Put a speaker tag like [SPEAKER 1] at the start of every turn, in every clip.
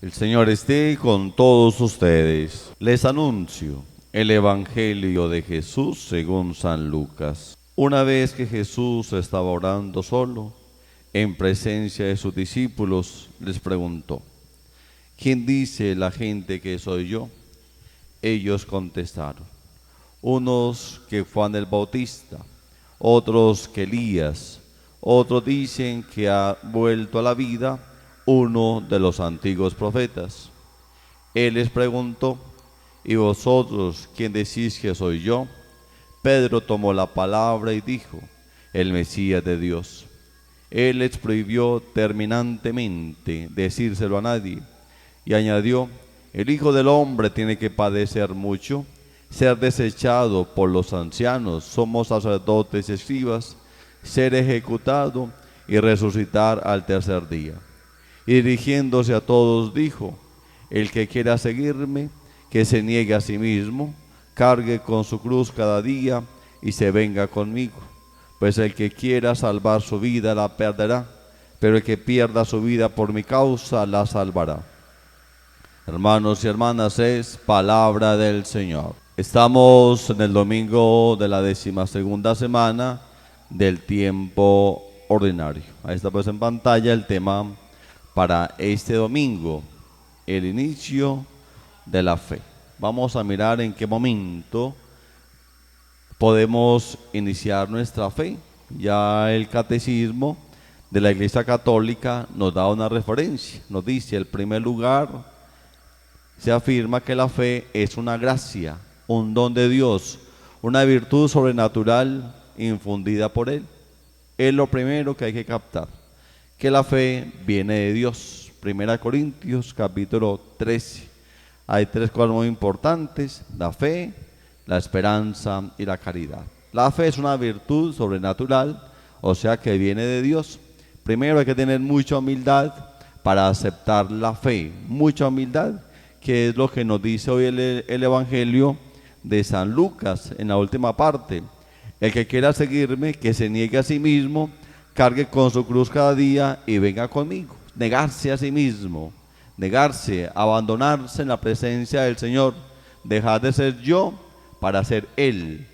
[SPEAKER 1] El Señor esté con todos ustedes. Les anuncio el Evangelio de Jesús según San Lucas. Una vez que Jesús estaba orando solo, en presencia de sus discípulos, les preguntó: ¿quién dice la gente que soy yo? Ellos contestaron: unos que Juan el Bautista, otros que Elías, otros dicen que ha vuelto a la vida uno de los antiguos profetas. Él les preguntó: ¿y vosotros quién decís que soy yo? Pedro tomó la palabra y dijo: el Mesías de Dios. Él les prohibió terminantemente decírselo a nadie y añadió: el Hijo del Hombre tiene que padecer mucho, ser desechado por los ancianos, somos sacerdotes y escribas, ser ejecutado y resucitar al tercer día. Y dirigiéndose a todos dijo: el que quiera seguirme, que se niegue a sí mismo, cargue con su cruz cada día y se venga conmigo. Pues el que quiera salvar su vida la perderá, pero el que pierda su vida por mi causa la salvará. Hermanos y hermanas, es palabra del Señor. Estamos en el domingo de la 12ª semana del tiempo ordinario. Ahí está pues en pantalla el tema para este domingo: el inicio de la fe. Vamos a mirar en qué momento podemos iniciar nuestra fe. Ya el catecismo de la Iglesia Católica nos da una referencia. Nos dice: en primer lugar, se afirma que la fe es una gracia, un don de Dios, una virtud sobrenatural infundida por Él. Es lo primero que hay que captar, que la fe viene de Dios. 1 Corintios capítulo 13. Hay tres cosas muy importantes: la fe, la esperanza y la caridad. La fe es una virtud sobrenatural, o sea que viene de Dios. Primero hay que tener mucha humildad para aceptar la fe, mucha humildad, que es lo que nos dice hoy el Evangelio de San Lucas en la última parte. El que quiera seguirme, que se niegue a sí mismo, cargue con su cruz cada día y venga conmigo. Negarse a sí mismo, negarse, abandonarse en la presencia del Señor, dejar de ser yo para ser Él,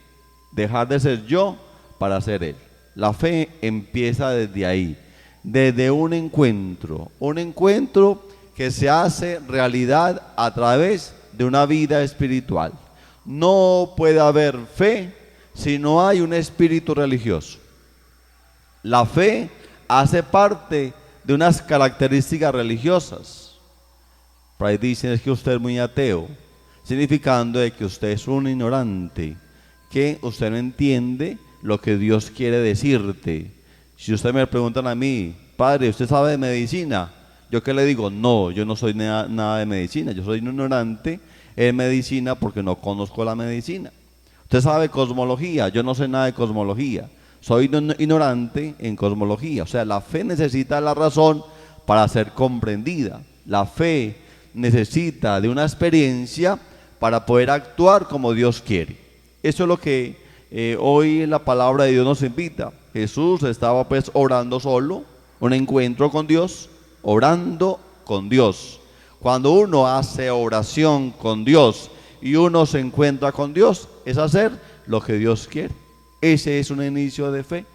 [SPEAKER 1] dejar de ser yo para ser Él. La fe empieza desde ahí, desde un encuentro que se hace realidad a través de una vida espiritual. No puede haber fe si no hay un espíritu religioso. La fe hace parte de unas características religiosas. Por ahí dicen: es que usted es muy ateo, significando de que usted es un ignorante, que usted no entiende lo que Dios quiere decirte. Si usted me preguntan a mí: padre, ¿usted sabe de medicina? ¿Yo qué le digo? No, yo no soy nada de medicina, yo soy un ignorante en medicina porque no conozco la medicina. ¿Usted sabe cosmología? Yo no sé nada de cosmología, soy ignorante en cosmología. O sea, la fe necesita la razón para ser comprendida. La fe necesita de una experiencia para poder actuar como Dios quiere. Eso es lo que hoy en la palabra de Dios nos invita. Jesús estaba pues orando solo, un encuentro con Dios, orando con Dios. Cuando uno hace oración con Dios y uno se encuentra con Dios, es hacer lo que Dios quiere. Ese es un inicio de fe.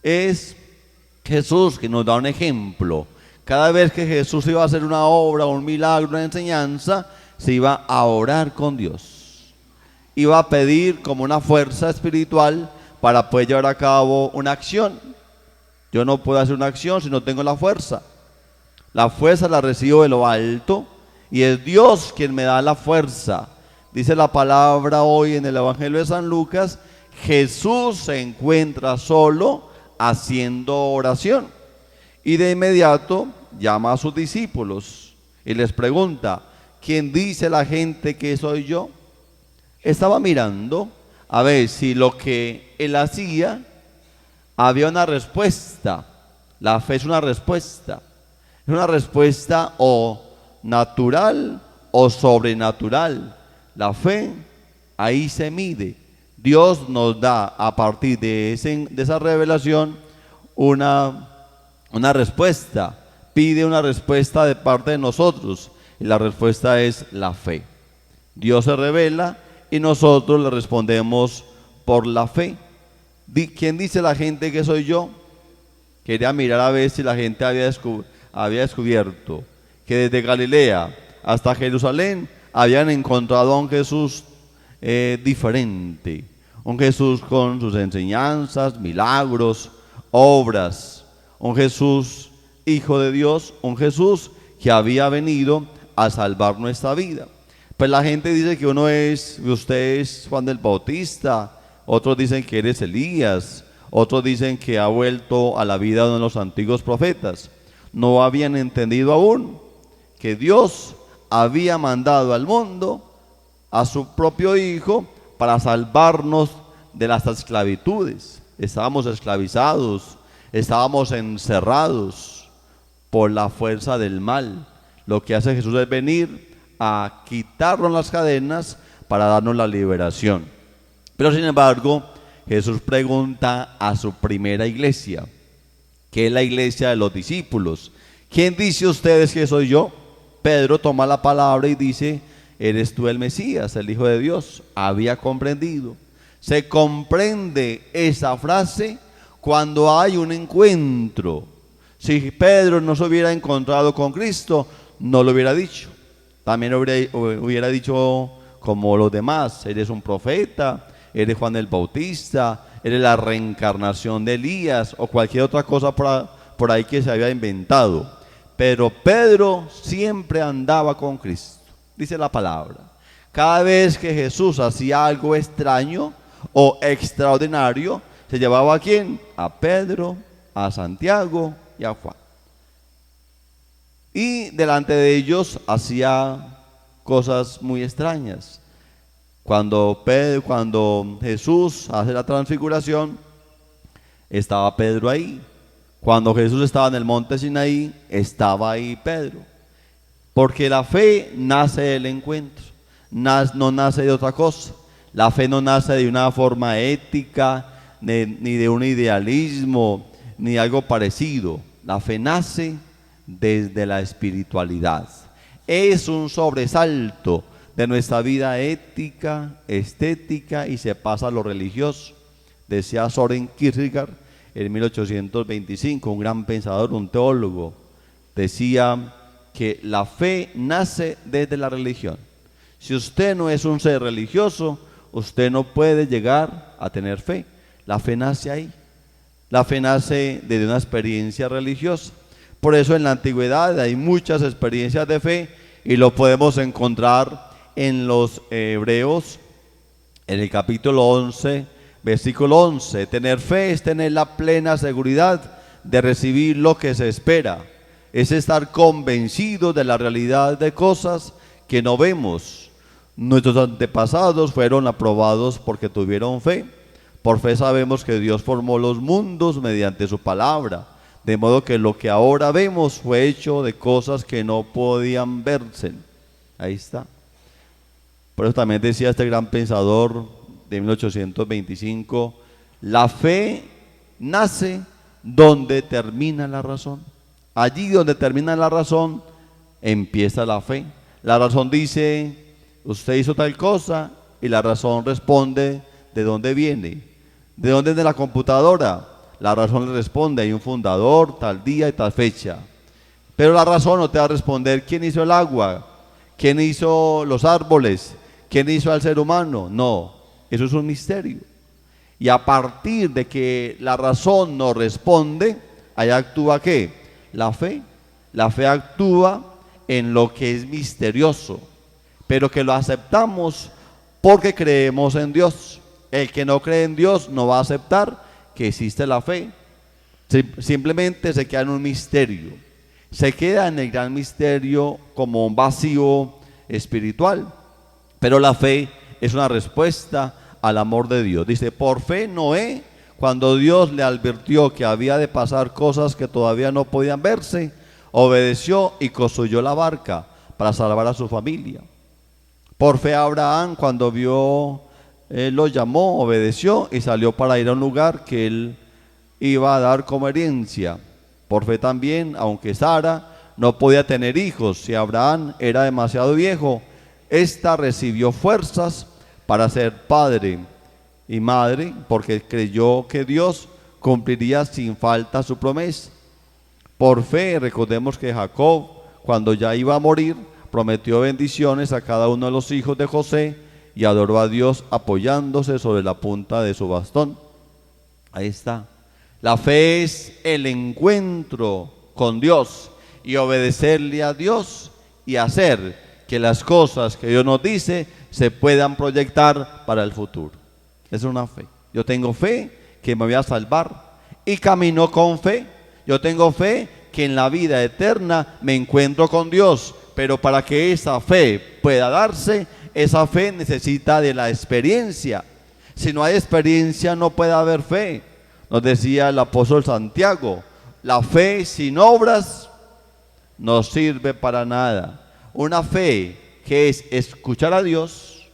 [SPEAKER 1] Es Jesús que nos da un ejemplo. Cada vez que Jesús iba a hacer una obra, un milagro, una enseñanza, se iba a orar con Dios. Iba a pedir como una fuerza espiritual para poder llevar a cabo una acción. Yo no puedo hacer una acción si no tengo la fuerza. La fuerza la recibo de lo alto y es Dios quien me da la fuerza. Dice la palabra hoy en el Evangelio de San Lucas: Jesús se encuentra solo haciendo oración y de inmediato llama a sus discípulos y les pregunta: ¿quién dice la gente que soy yo? Estaba mirando a ver si lo que él hacía había una respuesta. La fe es una respuesta. Es una respuesta o natural o sobrenatural. La fe ahí se mide. Dios nos da a partir de esa revelación una respuesta. Pide una respuesta de parte de nosotros. Y la respuesta es la fe. Dios se revela y nosotros le respondemos por la fe. ¿Quién dice la gente que soy yo? Quería mirar a ver si la gente había descubierto que desde Galilea hasta Jerusalén habían encontrado a un Jesús diferente. Un Jesús con sus enseñanzas, milagros, obras. Un Jesús Hijo de Dios, un Jesús que había venido a salvar nuestra vida. Pues la gente dice que usted es Juan el Bautista, otros dicen que eres Elías, otros dicen que ha vuelto a la vida de uno de los antiguos profetas. No habían entendido aún que Dios había mandado al mundo a su propio Hijo para salvarnos de las esclavitudes. Estábamos esclavizados, estábamos encerrados por la fuerza del mal. Lo que hace Jesús es venir a quitarnos las cadenas para darnos la liberación. Pero sin embargo, Jesús pregunta a su primera iglesia, que es la iglesia de los discípulos: ¿quién dice ustedes que soy yo? Pedro toma la palabra y dice: eres tú el Mesías, el Hijo de Dios. Había comprendido. Se comprende esa frase cuando hay un encuentro. Si Pedro no se hubiera encontrado con Cristo, no lo hubiera dicho. También hubiera dicho como los demás: eres un profeta, eres Juan el Bautista, eres la reencarnación de Elías o cualquier otra cosa por ahí que se había inventado. Pero Pedro siempre andaba con Cristo, dice la palabra. Cada vez que Jesús hacía algo extraño o extraordinario, se llevaba ¿a quién? A Pedro, a Santiago y a Juan. Y delante de ellos hacía cosas muy extrañas. Cuando Jesús hace la transfiguración, estaba Pedro ahí. Cuando Jesús estaba en el monte Sinaí, estaba ahí Pedro. Porque la fe nace del encuentro, no nace de otra cosa. La fe no nace de una forma ética, ni de un idealismo, ni algo parecido. La fe nace desde la espiritualidad. Es un sobresalto de nuestra vida ética, estética, y se pasa a lo religioso. Decía Soren Kierkegaard en 1825, un gran pensador, un teólogo, decía que la fe nace desde la religión. Si usted no es un ser religioso, usted no puede llegar a tener fe. La fe nace ahí. La fe nace desde una experiencia religiosa. Por eso en la antigüedad hay muchas experiencias de fe y lo podemos encontrar en los Hebreos, en el capítulo 11, versículo 11. Tener fe es tener la plena seguridad de recibir lo que se espera. Es estar convencido de la realidad de cosas que no vemos. Nuestros antepasados fueron aprobados porque tuvieron fe. Por fe sabemos que Dios formó los mundos mediante su palabra, de modo que lo que ahora vemos fue hecho de cosas que no podían verse. Ahí está. Por eso también decía este gran pensador de 1825, la fe nace donde termina la razón. Allí donde termina la razón, empieza la fe. La razón dice: usted hizo tal cosa, y la razón responde de dónde viene. ¿De dónde es? De la computadora. La razón le responde: hay un fundador, tal día y tal fecha. Pero la razón no te va a responder quién hizo el agua, quién hizo los árboles, quién hizo al ser humano. No, eso es un misterio. Y a partir de que la razón no responde, allá actúa ¿qué? La fe. La fe actúa en lo que es misterioso, pero que lo aceptamos porque creemos en Dios. El que no cree en Dios no va a aceptar que existe la fe. Simplemente se queda en un misterio. Se queda en el gran misterio como un vacío espiritual. Pero la fe es una respuesta al amor de Dios. Dice: por fe Noé, cuando Dios le advirtió que había de pasar cosas que todavía no podían verse, obedeció y construyó la barca para salvar a su familia. Por fe Abraham, cuando él lo llamó, obedeció y salió para ir a un lugar que él iba a dar como herencia. Por fe también, aunque Sara no podía tener hijos. Si Abraham era demasiado viejo, ésta recibió fuerzas para ser padre y madre, porque creyó que Dios cumpliría sin falta su promesa. Por fe, recordemos que Jacob, cuando ya iba a morir, prometió bendiciones a cada uno de los hijos de José y adoró a Dios apoyándose sobre la punta de su bastón. Ahí está. La fe es el encuentro con Dios y obedecerle a Dios y hacer que las cosas que Dios nos dice se puedan proyectar para el futuro. Es una fe. Yo tengo fe que me voy a salvar y camino con fe. Yo tengo fe que en la vida eterna me encuentro con Dios, pero para que esa fe pueda darse, esa fe necesita de la experiencia. Si no hay experiencia, no puede haber fe. Nos decía el apóstol Santiago, la fe sin obras no sirve para nada. Una fe que es escuchar a Dios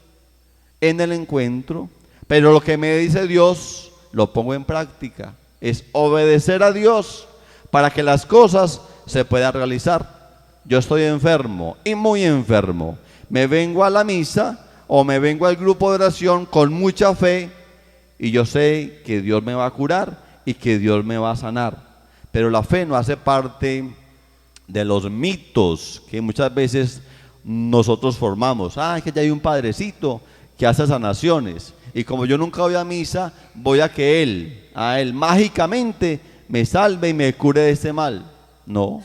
[SPEAKER 1] en el encuentro, pero lo que me dice Dios lo pongo en práctica. Es obedecer a Dios para que las cosas se puedan realizar. Yo estoy enfermo y muy enfermo. Me vengo a la misa o me vengo al grupo de oración con mucha fe y yo sé que Dios me va a curar y que Dios me va a sanar. Pero la fe no hace parte de los mitos que muchas veces nosotros formamos. Es que ya hay un padrecito que hace sanaciones y como yo nunca voy a misa, voy a que él mágicamente me salve y me cure de este mal. No,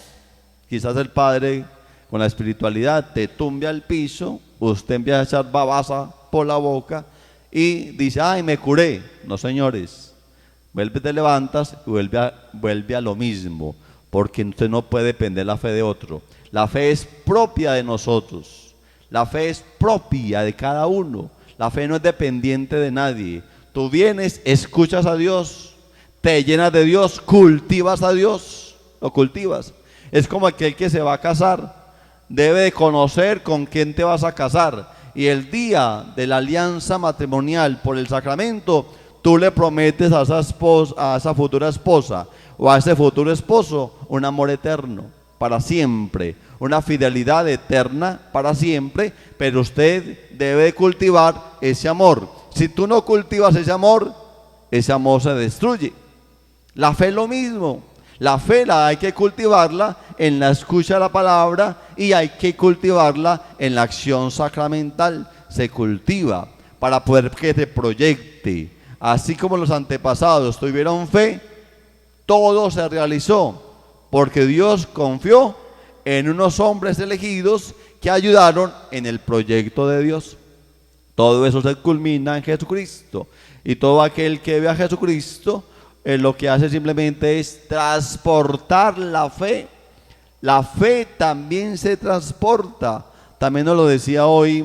[SPEAKER 1] quizás el padre con la espiritualidad te tumbe al piso, usted empieza a echar babasa por la boca y dice, me curé. No, señores, te levantas y vuelve a lo mismo, porque usted no puede depender de la fe de otro. La fe es propia de nosotros, la fe es propia de cada uno, la fe no es dependiente de nadie. Tú vienes, escuchas a Dios, te llenas de Dios, cultivas a Dios, lo cultivas. Es como aquel que se va a casar, debe de conocer con quién te vas a casar. Y el día de la alianza matrimonial por el sacramento, tú le prometes a esa futura esposa o a ese futuro esposo un amor eterno, para siempre, una fidelidad eterna para siempre, pero usted debe de cultivar ese amor. Si tú no cultivas ese amor se destruye. La fe es lo mismo. La fe hay que cultivarla en la escucha de la palabra y hay que cultivarla en la acción sacramental. Se cultiva para poder que se proyecte. Así como los antepasados tuvieron fe, todo se realizó porque Dios confió en unos hombres elegidos que ayudaron en el proyecto de Dios. Todo eso se culmina en Jesucristo y todo aquel que ve a Jesucristo lo que hace simplemente es transportar la fe. La fe también se transporta. También nos lo decía hoy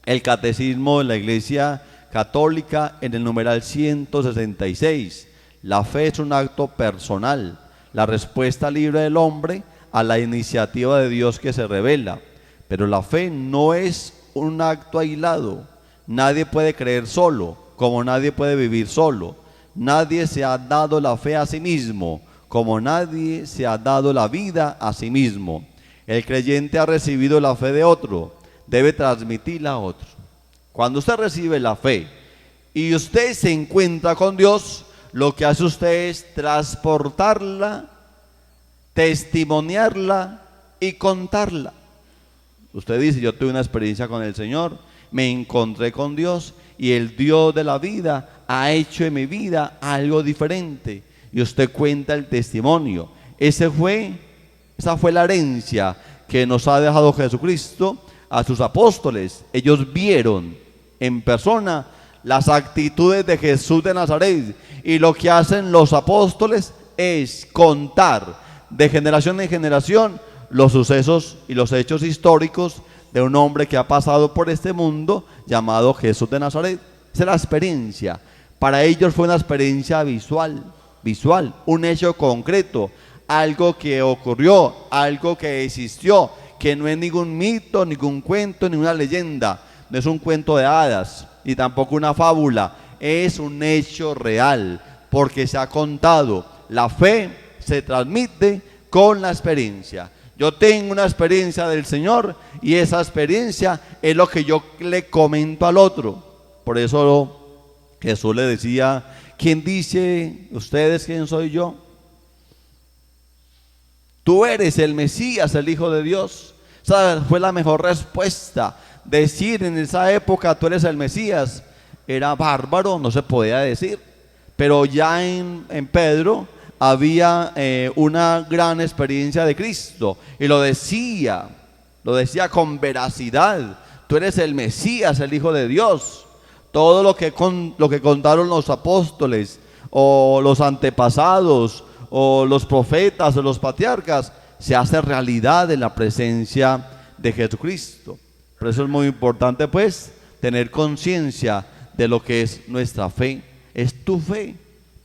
[SPEAKER 1] el catecismo de la Iglesia Católica en el numeral 166. La fe es un acto personal, la respuesta libre del hombre a la iniciativa de Dios que se revela. Pero la fe no es un acto aislado. Nadie puede creer solo, como nadie puede vivir solo. Nadie se ha dado la fe a sí mismo, como nadie se ha dado la vida a sí mismo. El creyente ha recibido la fe de otro, debe transmitirla a otro. Cuando usted recibe la fe y usted se encuentra con Dios, lo que hace usted es transportarla, testimoniarla y contarla. Usted dice, yo tuve una experiencia con el Señor, me encontré con Dios y el Dios de la vida ha hecho en mi vida algo diferente. Y usted cuenta el testimonio. Esa fue la herencia que nos ha dejado Jesucristo a sus apóstoles. Ellos vieron en persona las actitudes de Jesús de Nazaret. Y lo que hacen los apóstoles es contar de generación en generación los sucesos y los hechos históricos de un hombre que ha pasado por este mundo llamado Jesús de Nazaret. Esa es la experiencia. Para ellos fue una experiencia visual, un hecho concreto, algo que ocurrió, algo que existió, que no es ningún mito, ningún cuento, ninguna leyenda, no es un cuento de hadas, ni tampoco una fábula, es un hecho real, porque se ha contado. La fe se transmite con la experiencia. Yo tengo una experiencia del Señor y esa experiencia es lo que yo le comento al otro. Por eso Jesús le decía, ¿quién dice ustedes quién soy yo? Tú eres el Mesías, el Hijo de Dios. Esa fue la mejor respuesta. Decir en esa época, tú eres el Mesías, era bárbaro, no se podía decir. Pero ya en Pedro había una gran experiencia de Cristo. Y lo decía con veracidad. Tú eres el Mesías, el Hijo de Dios. Todo lo que contaron los apóstoles, o los antepasados, o los profetas, o los patriarcas, se hace realidad en la presencia de Jesucristo. Por eso es muy importante, pues, tener conciencia de lo que es nuestra fe. Es tu fe,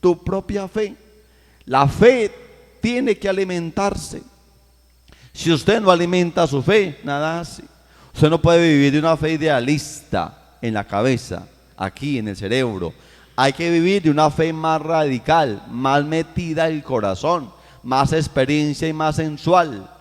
[SPEAKER 1] tu propia fe. La fe tiene que alimentarse. Si usted no alimenta su fe, nada hace. Usted no puede vivir de una fe idealista en la cabeza, aquí en el cerebro. Hay que vivir de una fe más radical, más metida en el corazón, más experiencia y más sensual,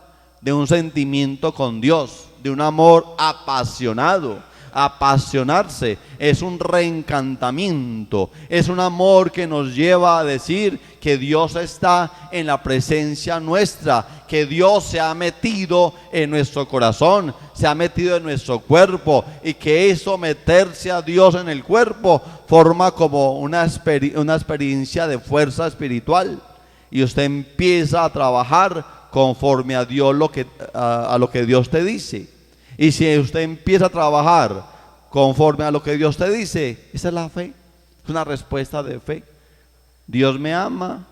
[SPEAKER 1] de un sentimiento con Dios, de un amor apasionado. Apasionarse es un reencantamiento, es un amor que nos lleva a decir que Dios está en la presencia nuestra, que Dios se ha metido en nuestro corazón, se ha metido en nuestro cuerpo, y que eso, meterse a Dios en el cuerpo, forma como una experiencia de fuerza espiritual, y usted empieza a trabajar conforme a Dios, a lo que Dios te dice. Y si usted empieza a trabajar conforme a lo que Dios te dice, esa es la fe, es una respuesta de fe. Dios me ama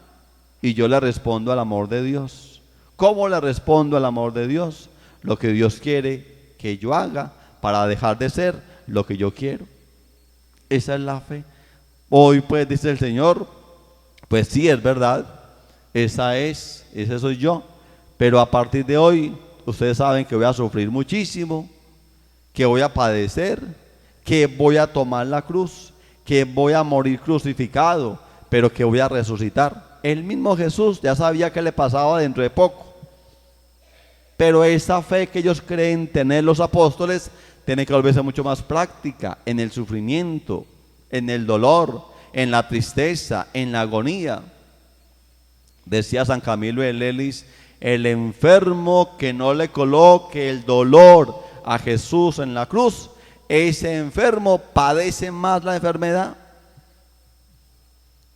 [SPEAKER 1] y yo le respondo al amor de Dios. ¿Cómo le respondo al amor de Dios? Lo que Dios quiere que yo haga para dejar de ser lo que yo quiero. Esa es la fe. Hoy, pues, dice el Señor, pues sí, es verdad, ese soy yo, pero a partir de hoy ustedes saben que voy a sufrir muchísimo, que voy a padecer, que voy a tomar la cruz, que voy a morir crucificado, pero que voy a resucitar. El mismo Jesús ya sabía que le pasaba dentro de poco. Pero esa fe que ellos creen tener los apóstoles tiene que volverse mucho más práctica en el sufrimiento, en el dolor, en la tristeza, en la agonía. Decía San Camilo de Lelis, el enfermo que no le coloque el dolor a Jesús en la cruz, ese enfermo padece más la enfermedad.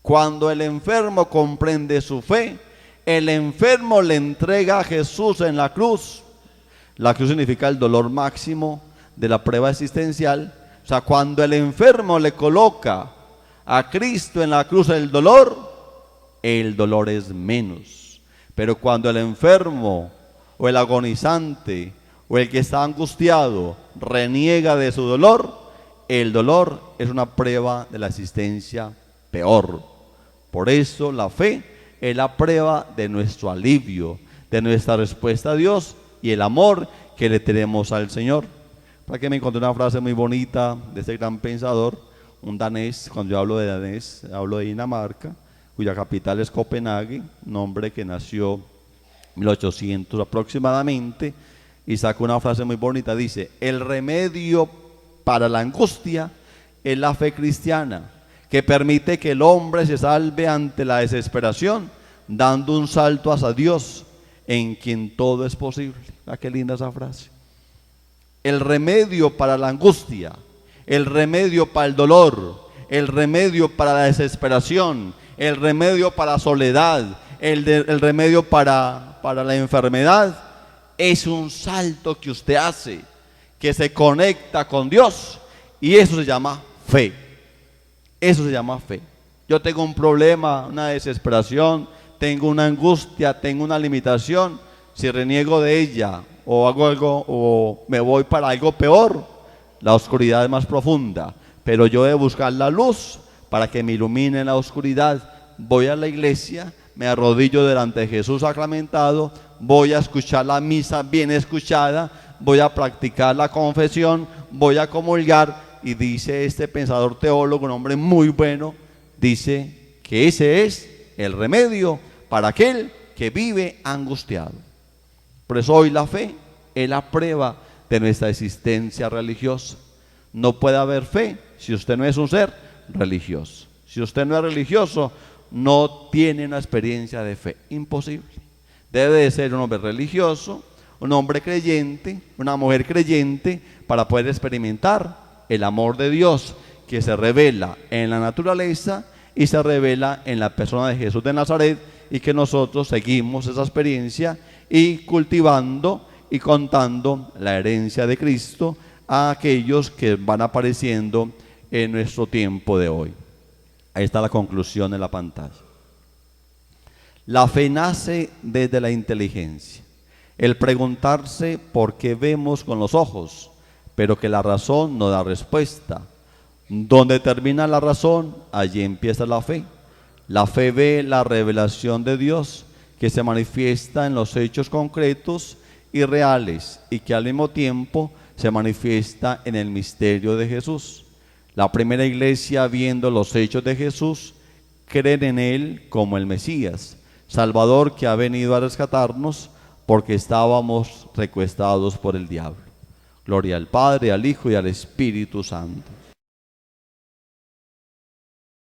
[SPEAKER 1] Cuando el enfermo comprende su fe, el enfermo le entrega a Jesús en la cruz. La cruz significa el dolor máximo de la prueba existencial. O sea, cuando el enfermo le coloca a Cristo en la cruz el dolor es menos. Pero cuando el enfermo o el agonizante o el que está angustiado reniega de su dolor, el dolor es una prueba de la existencia peor. Por eso la fe es la prueba de nuestro alivio, de nuestra respuesta a Dios y el amor que le tenemos al Señor. Para que me encontré una frase muy bonita de este gran pensador, un danés. Cuando yo hablo de danés, hablo de Dinamarca, cuya capital es Copenhague, un hombre que nació en 1800 aproximadamente, y sacó una frase muy bonita. Dice: el remedio para la angustia es la fe cristiana, que permite que el hombre se salve ante la desesperación, dando un salto hacia Dios, en quien todo es posible. ¿Ah, qué linda esa frase? El remedio para la angustia, el remedio para el dolor, el remedio para la desesperación, el remedio para la soledad, el remedio para la enfermedad, es un salto que usted hace, que se conecta con Dios, y eso se llama fe. Eso se llama fe. Yo tengo un problema, una desesperación, tengo una angustia, tengo una limitación. Si reniego de ella o hago algo o me voy para algo peor, la oscuridad es más profunda. Pero yo he de buscar la luz para que me ilumine la oscuridad. Voy a la iglesia, me arrodillo delante de Jesús sacramentado, voy a escuchar la misa bien escuchada, voy a practicar la confesión, voy a comulgar. Y dice este pensador teólogo, un hombre muy bueno, dice que ese es el remedio para aquel que vive angustiado. Por eso hoy la fe es la prueba de nuestra existencia religiosa. No puede haber fe si usted no es un ser religioso. Si usted no es religioso, no tiene una experiencia de fe. Imposible. Debe de ser un hombre religioso, un hombre creyente, una mujer creyente, para poder experimentar el amor de Dios que se revela en la naturaleza y se revela en la persona de Jesús de Nazaret, y que nosotros seguimos esa experiencia y cultivando y contando la herencia de Cristo a aquellos que van apareciendo en nuestro tiempo de hoy. Ahí está la conclusión en la pantalla. La fe nace desde la inteligencia, el preguntarse por qué vemos con los ojos, pero que la razón no da respuesta. Donde termina la razón, allí empieza la fe. La fe ve la revelación de Dios que se manifiesta en los hechos concretos y reales, y que al mismo tiempo se manifiesta en el misterio de Jesús. La primera iglesia, viendo los hechos de Jesús, creen en Él como el Mesías, Salvador, que ha venido a rescatarnos porque estábamos secuestrados por el diablo. Gloria al Padre, al Hijo y al Espíritu Santo.